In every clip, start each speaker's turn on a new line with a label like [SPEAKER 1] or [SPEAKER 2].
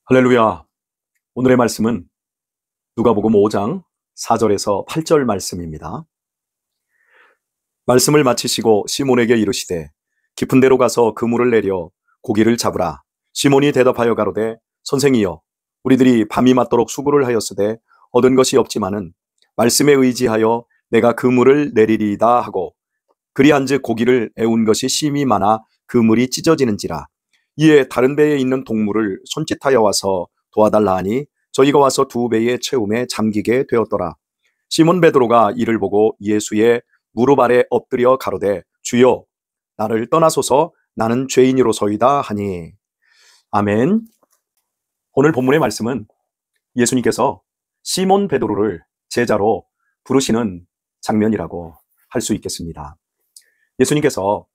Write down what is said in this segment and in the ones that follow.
[SPEAKER 1] 할렐루야. 오늘의 말씀은 누가복음 5장 4절에서 8절 말씀입니다. 말씀을 마치시고 시몬에게 이르시되 깊은 데로 가서 그물을 내려 고기를 잡으라. 시몬이 대답하여 가로되 선생이여 우리들이 밤이 맞도록 수고를 하였으되 얻은 것이 없지만은 말씀에 의지하여 내가 그물을 내리리이다 하고 그리한즉 고기를 애운 것이 심히 많아 그물이 찢어지는지라. 이에 다른 배에 있는 동물을 손짓하여 와서 도와달라 하니 저희가 와서 두 배의 채움에 잠기게 되었더라. 시몬 베드로가 이를 보고 예수의 무릎 아래 엎드려 가로되 주여 나를 떠나소서 나는 죄인이로소이다 하니. 아멘. 오늘 본문의 말씀은 예수님께서 시몬 베드로를 제자로 부르시는 장면이라고 할 수 있겠습니다. 예수님께서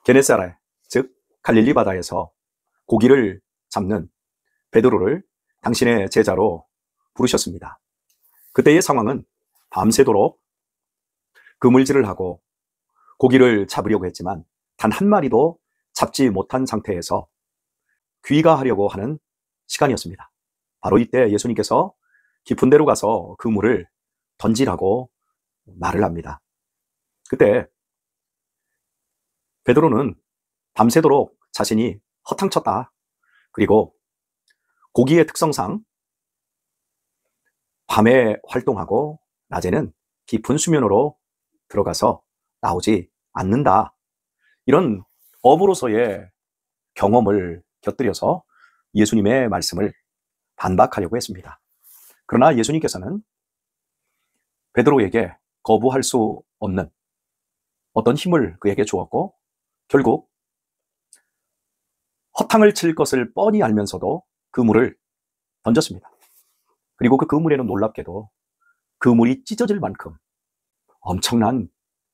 [SPEAKER 1] 게네사렛, 즉 갈릴리 바다에서 고기를 잡는 베드로를 당신의 제자로 부르셨습니다. 그때의 상황은 밤새도록 그물질을 하고 고기를 잡으려고 했지만 단 한 마리도 잡지 못한 상태에서 귀가하려고 하는 시간이었습니다. 바로 이때 예수님께서 깊은 데로 가서 그물을 던지라고 말을 합니다. 그때 베드로는 밤새도록 자신이 허탕쳤다. 그리고 고기의 특성상 밤에 활동하고 낮에는 깊은 수면으로 들어가서 나오지 않는다. 이런 어부로서의 경험을 곁들여서 예수님의 말씀을 반박하려고 했습니다. 그러나 예수님께서는 베드로에게 거부할 수 없는 어떤 힘을 그에게 주었고 결국 허탕을 칠 것을 뻔히 알면서도 그물을 던졌습니다. 그리고 그 그물에는 놀랍게도 그물이 찢어질 만큼 엄청난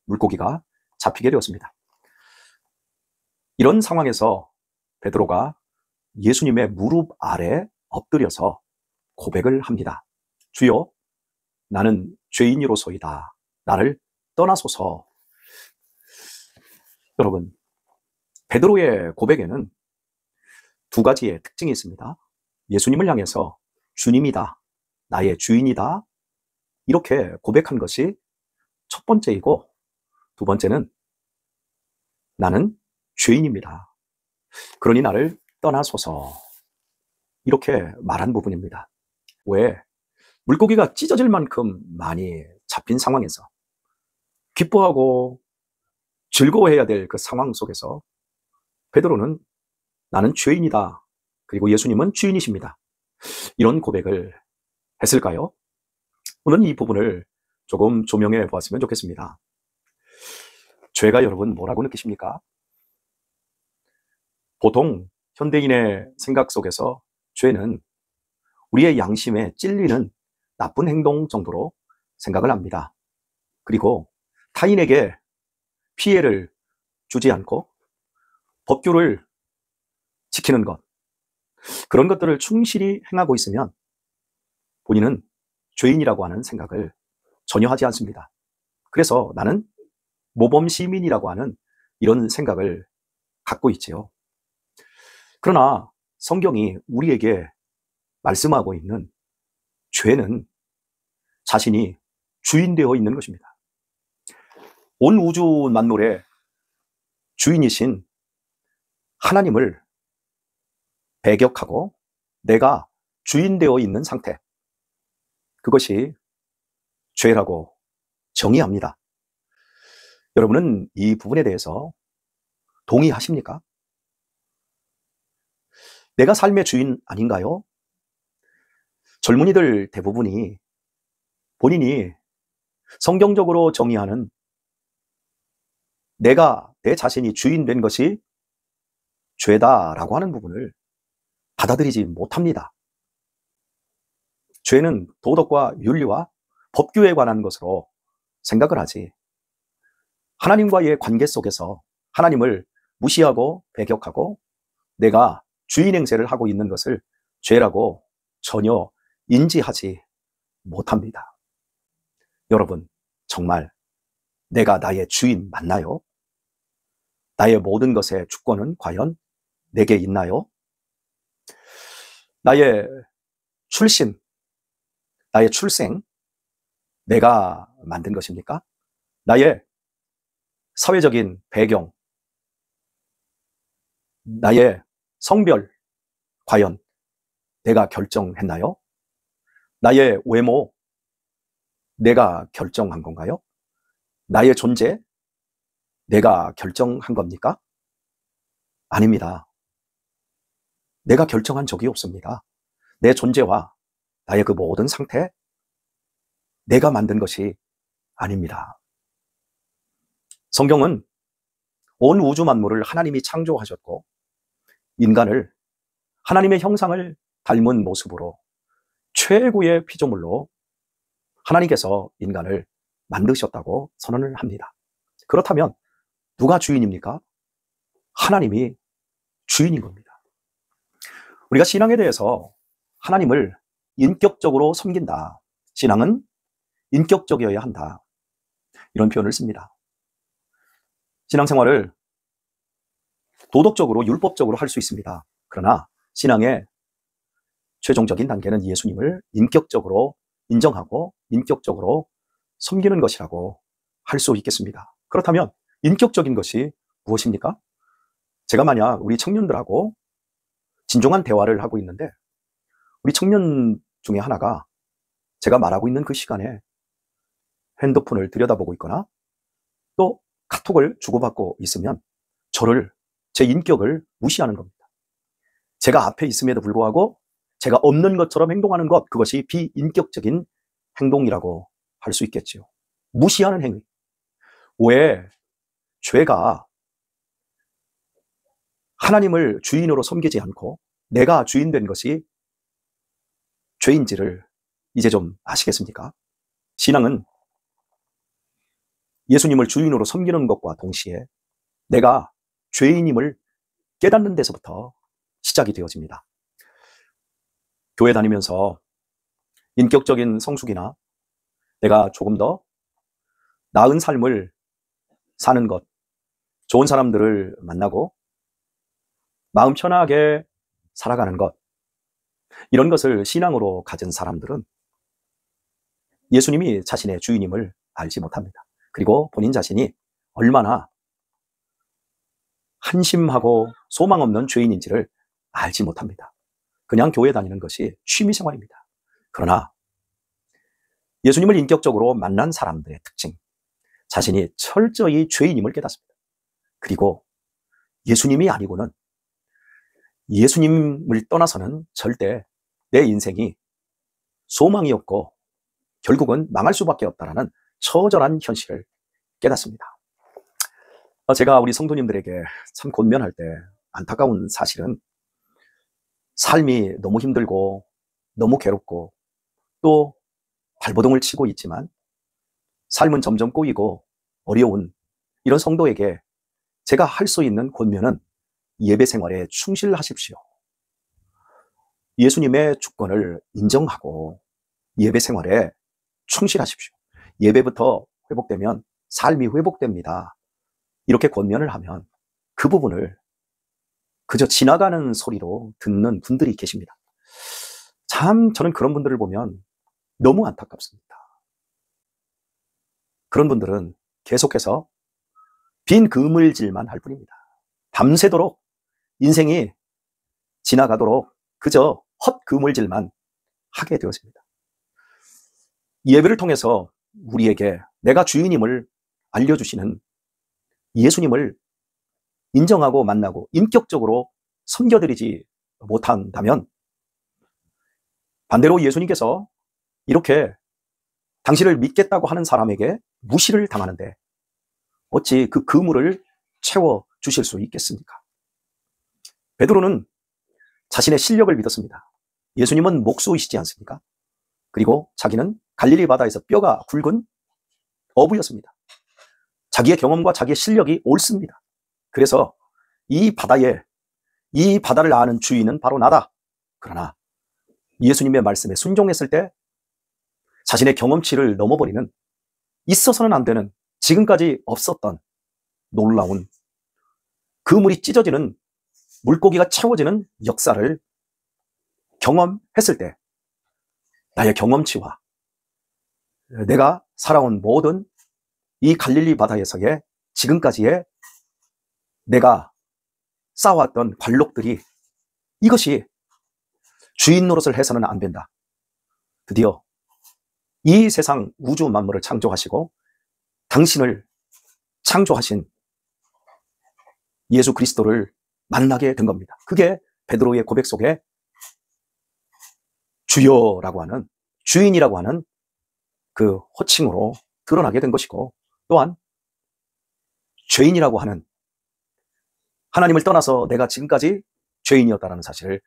[SPEAKER 1] 물고기가 잡히게 되었습니다. 이런 상황에서 베드로가 예수님의 무릎 아래 엎드려서 고백을 합니다. 주여, 나는 죄인이로소이다. 나를 떠나소서. 여러분, 베드로의 고백에는 두 가지의 특징이 있습니다. 예수님을 향해서 주님이다, 나의 주인이다, 이렇게 고백한 것이 첫 번째이고, 두 번째는 나는 죄인입니다. 그러니 나를 떠나소서. 이렇게 말한 부분입니다. 왜? 물고기가 찢어질 만큼 많이 잡힌 상황에서 기뻐하고 즐거워해야 될 그 상황 속에서 베드로는 나는 죄인이다. 그리고 예수님은 주인이십니다. 이런 고백을 했을까요? 오늘 이 부분을 조금 조명해 보았으면 좋겠습니다. 죄가 여러분 뭐라고 느끼십니까? 보통 현대인의 생각 속에서 죄는 우리의 양심에 찔리는 나쁜 행동 정도로 생각을 합니다. 그리고 타인에게 피해를 주지 않고 법규를 지키는 것, 그런 것들을 충실히 행하고 있으면 본인은 죄인이라고 하는 생각을 전혀 하지 않습니다. 그래서 나는 모범 시민이라고 하는 이런 생각을 갖고 있지요. 그러나 성경이 우리에게 말씀하고 있는 죄는 자신이 주인되어 있는 것입니다. 온 우주 만물의 주인이신 하나님을 배격하고 내가 주인되어 있는 상태, 그것이 죄라고 정의합니다. 여러분은 이 부분에 대해서 동의하십니까? 내가 삶의 주인 아닌가요? 젊은이들 대부분이 본인이 성경적으로 정의하는 내가 내 자신이 주인 된 것이 죄다라고 하는 부분을 받아들이지 못합니다. 죄는 도덕과 윤리와 법규에 관한 것으로 생각을 하지, 하나님과의 관계 속에서 하나님을 무시하고 배격하고 내가 주인 행세를 하고 있는 것을 죄라고 전혀 인지하지 못합니다. 여러분, 정말 내가 나의 주인 맞나요? 나의 모든 것의 주권은 과연 내게 있나요? 나의 출신, 나의 출생, 내가 만든 것입니까? 나의 사회적인 배경, 나의 성별, 과연 내가 결정했나요? 나의 외모, 내가 결정한 건가요? 나의 존재, 내가 결정한 겁니까? 아닙니다. 내가 결정한 적이 없습니다. 내 존재와 나의 그 모든 상태, 내가 만든 것이 아닙니다. 성경은 온 우주 만물을 하나님이 창조하셨고 인간을 하나님의 형상을 닮은 모습으로 최고의 피조물로 하나님께서 인간을 만드셨다고 선언을 합니다. 그렇다면 누가 주인입니까? 하나님이 주인인 겁니다. 우리가 신앙에 대해서 하나님을 인격적으로 섬긴다. 신앙은 인격적이어야 한다. 이런 표현을 씁니다. 신앙생활을 도덕적으로, 율법적으로 할 수 있습니다. 그러나 신앙의 최종적인 단계는 예수님을 인격적으로 인정하고 인격적으로 섬기는 것이라고 할 수 있겠습니다. 그렇다면 인격적인 것이 무엇입니까? 제가 만약 우리 청년들하고 진중한 대화를 하고 있는데 우리 청년 중에 하나가 제가 말하고 있는 그 시간에 핸드폰을 들여다보고 있거나 또 카톡을 주고받고 있으면 저를, 제 인격을 무시하는 겁니다. 제가 앞에 있음에도 불구하고 제가 없는 것처럼 행동하는 것, 그것이 비인격적인 행동이라고 할 수 있겠지요. 무시하는 행위. 왜 죄가 하나님을 주인으로 섬기지 않고 내가 주인 된 것이 죄인지를 이제 좀 아시겠습니까? 신앙은 예수님을 주인으로 섬기는 것과 동시에 내가 죄인임을 깨닫는 데서부터 시작이 되어집니다. 교회 다니면서 인격적인 성숙이나 내가 조금 더 나은 삶을 사는 것, 좋은 사람들을 만나고 마음 편하게 살아가는 것, 이런 것을 신앙으로 가진 사람들은 예수님이 자신의 주인임을 알지 못합니다. 그리고 본인 자신이 얼마나 한심하고 소망 없는 죄인인지를 알지 못합니다. 그냥 교회 다니는 것이 취미생활입니다. 그러나 예수님을 인격적으로 만난 사람들의 특징, 자신이 철저히 죄인임을 깨닫습니다. 그리고 예수님이 아니고는, 예수님을 떠나서는 절대 내 인생이 소망이 없고 결국은 망할 수밖에 없다는 처절한 현실을 깨닫습니다. 제가 우리 성도님들에게 참 권면할 때 안타까운 사실은 삶이 너무 힘들고 너무 괴롭고 또 발버둥을 치고 있지만 삶은 점점 꼬이고 어려운 이런 성도에게 제가 할 수 있는 권면은 예배 생활에 충실하십시오. 예수님의 주권을 인정하고 예배 생활에 충실하십시오. 예배부터 회복되면 삶이 회복됩니다. 이렇게 권면을 하면 그 부분을 그저 지나가는 소리로 듣는 분들이 계십니다. 참 저는 그런 분들을 보면 너무 안타깝습니다. 그런 분들은 계속해서 빈 그물질만 할 뿐입니다. 밤새도록 인생이 지나가도록 그저 헛 그물질만 하게 되었습니다. 예배를 통해서 우리에게 내가 주인임을 알려주시는 예수님을 인정하고 만나고 인격적으로 섬겨드리지 못한다면 반대로 예수님께서 이렇게 당신을 믿겠다고 하는 사람에게 무시를 당하는데 어찌 그 그물을 채워주실 수 있겠습니까? 베드로는 자신의 실력을 믿었습니다. 예수님은 목수이시지 않습니까? 그리고 자기는 갈릴리 바다에서 뼈가 굵은 어부였습니다. 자기의 경험과 자기의 실력이 옳습니다. 그래서 이 바다를 아는 주인은 바로 나다. 그러나 예수님의 말씀에 순종했을 때 자신의 경험치를 넘어버리는, 있어서는 안 되는, 지금까지 없었던 놀라운 그물이 찢어지는, 물고기가 채워지는 역사를 경험했을 때 나의 경험치와 내가 살아온 모든 이 갈릴리 바다에서의 지금까지의 내가 쌓아왔던 관록들이 이것이 주인 노릇을 해서는 안 된다. 드디어 이 세상 우주 만물을 창조하시고 당신을 창조하신 예수 그리스도를 만나게 된 겁니다. 그게 베드로의 고백 속에 주여라고 하는, 주인이라고 하는 그 호칭으로 드러나게 된 것이고, 또한 죄인이라고 하는, 하나님을 떠나서 내가 지금까지 죄인이었다는 사실을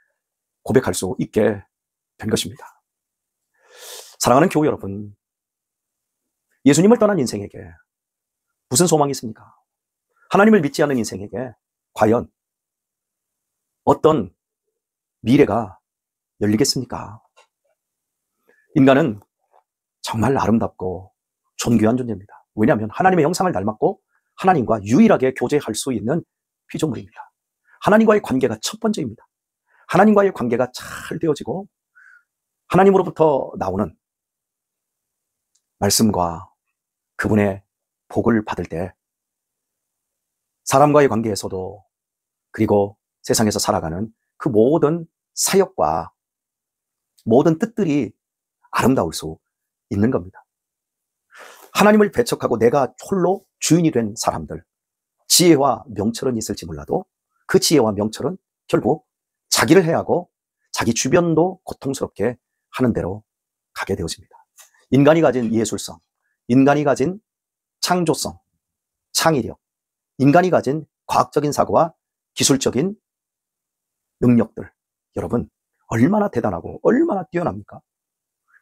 [SPEAKER 1] 고백할 수 있게 된 것입니다. 사랑하는 교우 여러분, 예수님을 떠난 인생에게 무슨 소망이 있습니까? 하나님을 믿지 않는 인생에게 과연 어떤 미래가 열리겠습니까? 인간은 정말 아름답고 존귀한 존재입니다. 왜냐하면 하나님의 형상을 닮았고 하나님과 유일하게 교제할 수 있는 피조물입니다. 하나님과의 관계가 첫 번째입니다. 하나님과의 관계가 잘 되어지고 하나님으로부터 나오는 말씀과 그분의 복을 받을 때 사람과의 관계에서도, 그리고 세상에서 살아가는 그 모든 사역과 모든 뜻들이 아름다울 수 있는 겁니다. 하나님을 배척하고 내가 홀로 주인이 된 사람들, 지혜와 명철은 있을지 몰라도 그 지혜와 명철은 결국 자기를 해하고 자기 주변도 고통스럽게 하는 대로 가게 되어집니다. 인간이 가진 예술성, 인간이 가진 창조성, 창의력, 인간이 가진 과학적인 사고와 기술적인 능력들, 여러분 얼마나 대단하고 얼마나 뛰어납니까?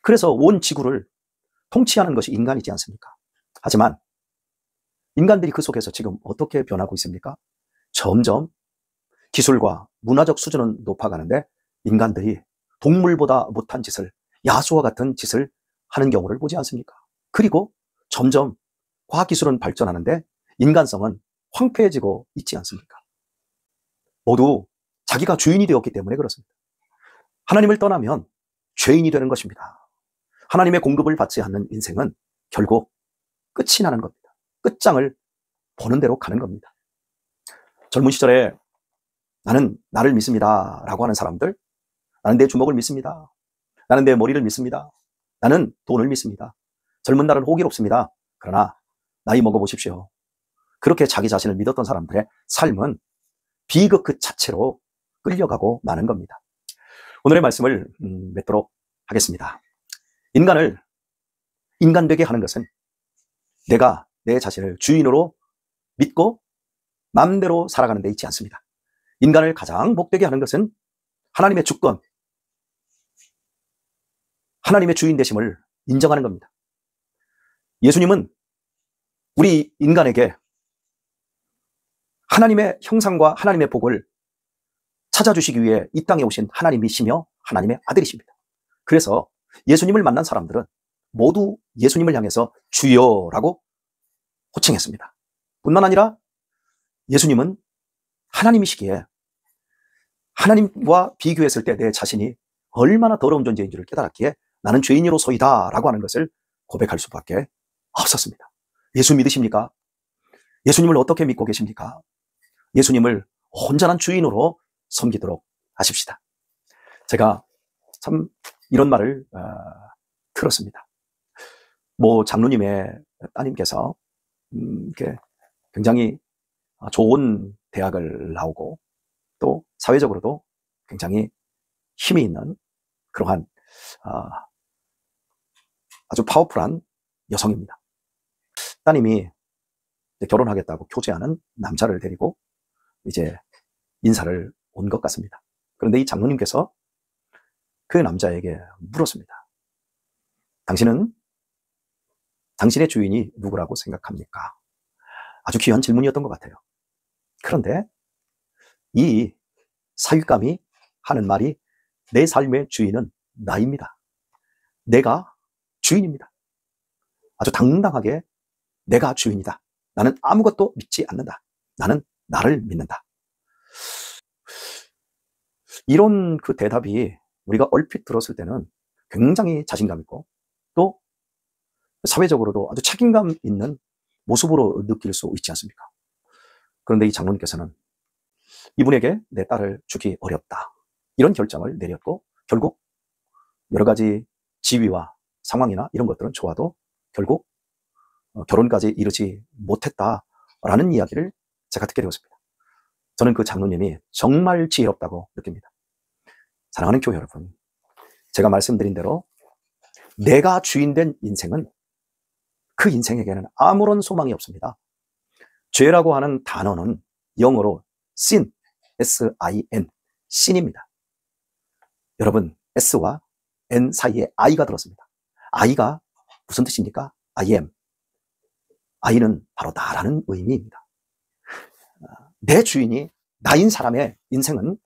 [SPEAKER 1] 그래서 온 지구를 통치하는 것이 인간이지 않습니까? 하지만 인간들이 그 속에서 지금 어떻게 변하고 있습니까? 점점 기술과 문화적 수준은 높아가는데 인간들이 동물보다 못한 짓을, 야수와 같은 짓을 하는 경우를 보지 않습니까? 그리고 점점 과학기술은 발전하는데 인간성은 황폐해지고 있지 않습니까? 모두 자기가 주인이 되었기 때문에 그렇습니다. 하나님을 떠나면 죄인이 되는 것입니다. 하나님의 공급을 받지 않는 인생은 결국 끝이 나는 겁니다. 끝장을 보는 대로 가는 겁니다. 젊은 시절에 나는 나를 믿습니다 라고 하는 사람들, 나는 내 주먹을 믿습니다, 나는 내 머리를 믿습니다, 나는 돈을 믿습니다, 젊은 날은 호기롭습니다, 그러나 나이 먹어보십시오. 그렇게 자기 자신을 믿었던 사람들의 삶은 비극 그 자체로 끌려가고 마는 겁니다. 오늘의 말씀을 맺도록 하겠습니다. 인간을 인간되게 하는 것은 내가 내 자신을 주인으로 믿고 마음대로 살아가는 데 있지 않습니다. 인간을 가장 복되게 하는 것은 하나님의 주권, 하나님의 주인 되심을 인정하는 겁니다. 예수님은 우리 인간에게 하나님의 형상과 하나님의 복을 찾아주시기 위해 이 땅에 오신 하나님이시며 하나님의 아들이십니다. 그래서 예수님을 만난 사람들은 모두 예수님을 향해서 주여라고 호칭했습니다. 뿐만 아니라 예수님은 하나님이시기에 하나님과 비교했을 때 내 자신이 얼마나 더러운 존재인 줄을 깨달았기에 나는 죄인으로서이다 라고 하는 것을 고백할 수밖에 없었습니다. 예수 믿으십니까? 예수님을 어떻게 믿고 계십니까? 예수님을 온전한 주인으로 섬기도록 하십시다. 제가 참 이런 말을 들었습니다. 모 장로님의 따님께서 이렇게 굉장히 좋은 대학을 나오고 또 사회적으로도 굉장히 힘이 있는 그러한 아주 파워풀한 여성입니다. 따님이 결혼하겠다고 교제하는 남자를 데리고 이제 인사를 온 것 같습니다. 그런데 이 장로님께서 그 남자에게 물었습니다. 당신은 당신의 주인이 누구라고 생각합니까? 아주 귀한 질문이었던 것 같아요. 그런데 이 사윗감이 하는 말이 내 삶의 주인은 나입니다. 내가 주인입니다. 아주 당당하게 내가 주인이다. 나는 아무것도 믿지 않는다. 나는 나를 믿는다. 이런 그 대답이 우리가 얼핏 들었을 때는 굉장히 자신감 있고 또 사회적으로도 아주 책임감 있는 모습으로 느낄 수 있지 않습니까? 그런데 이 장로님께서는 이분에게 내 딸을 주기 어렵다, 이런 결정을 내렸고, 결국 여러 가지 지위와 상황이나 이런 것들은 좋아도 결국 결혼까지 이르지 못했다라는 이야기를 제가 듣게 되었습니다. 저는 그 장로님이 정말 지혜롭다고 느낍니다. 사랑하는 교회 여러분, 제가 말씀드린 대로 내가 주인된 인생은 그 인생에게는 아무런 소망이 없습니다. 죄라고 하는 단어는 영어로 sin, S-I-N, sin입니다. 여러분, S와 N 사이에 I가 들었습니다. I가 무슨 뜻입니까? I am. I는 바로 나라는 의미입니다. 내 주인이 나인 사람의 인생은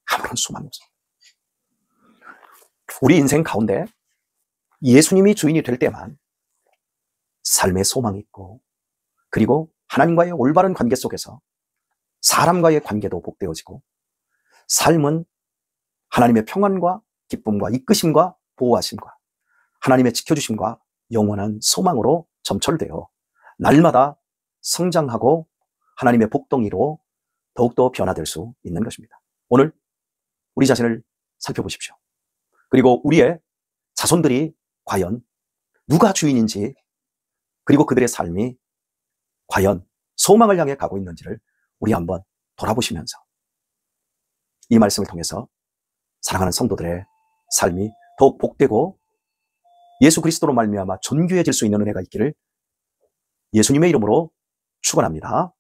[SPEAKER 1] 아무런 소망이 없습니다. 우리 인생 가운데 예수님이 주인이 될 때만 삶의 소망이 있고, 그리고 하나님과의 올바른 관계 속에서 사람과의 관계도 복되어지고, 삶은 하나님의 평안과 기쁨과 이끄심과 보호하심과 하나님의 지켜주심과 영원한 소망으로 점철되어 날마다 성장하고 하나님의 복덩이로 더욱더 변화될 수 있는 것입니다. 오늘 우리 자신을 살펴보십시오. 그리고 우리의 자손들이 과연 누가 주인인지, 그리고 그들의 삶이 과연 소망을 향해 가고 있는지를 우리 한번 돌아보시면서 이 말씀을 통해서 사랑하는 성도들의 삶이 더욱 복되고 예수 그리스도로 말미암아 존귀해질 수 있는 은혜가 있기를 예수님의 이름으로 축원합니다.